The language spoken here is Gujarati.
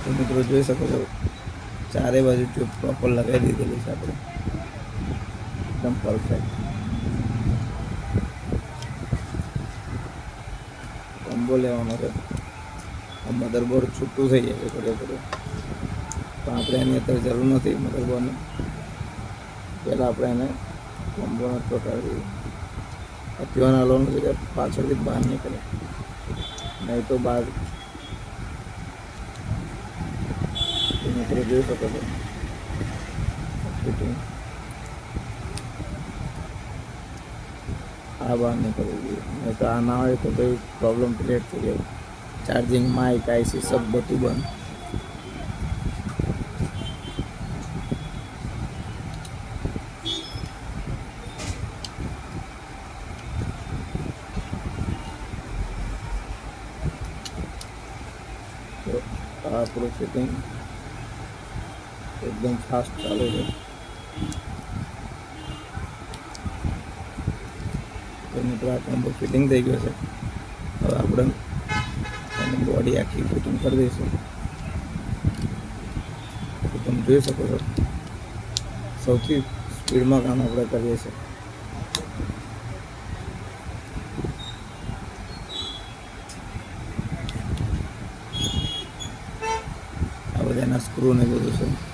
તો મિત્રો જોઈ શકો છો ચારે બાજુ ટ્યુબ પ્રોપર લગાવી દીધેલી છે આપણે, એકદમ પરફેક્ટ. કોમ્બો લેવાનો છે. મધરબોર્ડ છૂટું થઈ જાય છે થોડે થોડું, તો આપણે એની અત્યારે જરૂર નથી મધરબોર્ડની. પહેલાં આપણે એને કોમ્બોને ચોંટાડી ધ્યાન હાલવાનું છે કે પાછળથી બહાર નીકળે, નહીં તો બહાર. મિત્રો જોઈ શકો છો ફિટિંગ આ બહાર નીકળવું જોઈએ, નહીં તો આ ના હોય તો ભાઈ પ્રોબ્લેમ ક્રિએટ થઈ જાય. ચાર્જિંગ, માઇક, આઈસી સબ બધું બંધ. તો આ આપણું ફિટિંગ એકદમ ફાસ્ટ ચાલે છે. તો મિત્રો આ કોમ્બો ફિટિંગ થઈ ગયો છે. હવે આપણે એની બોડી આખી ફિટિંગ કરી દઈશું. તો તમે જોઈ શકો છો સૌથી સ્પીડમાં કામ આપણે કરીએ છીએ. આ બધા એના સ્ક્રૂ ને બધું છે.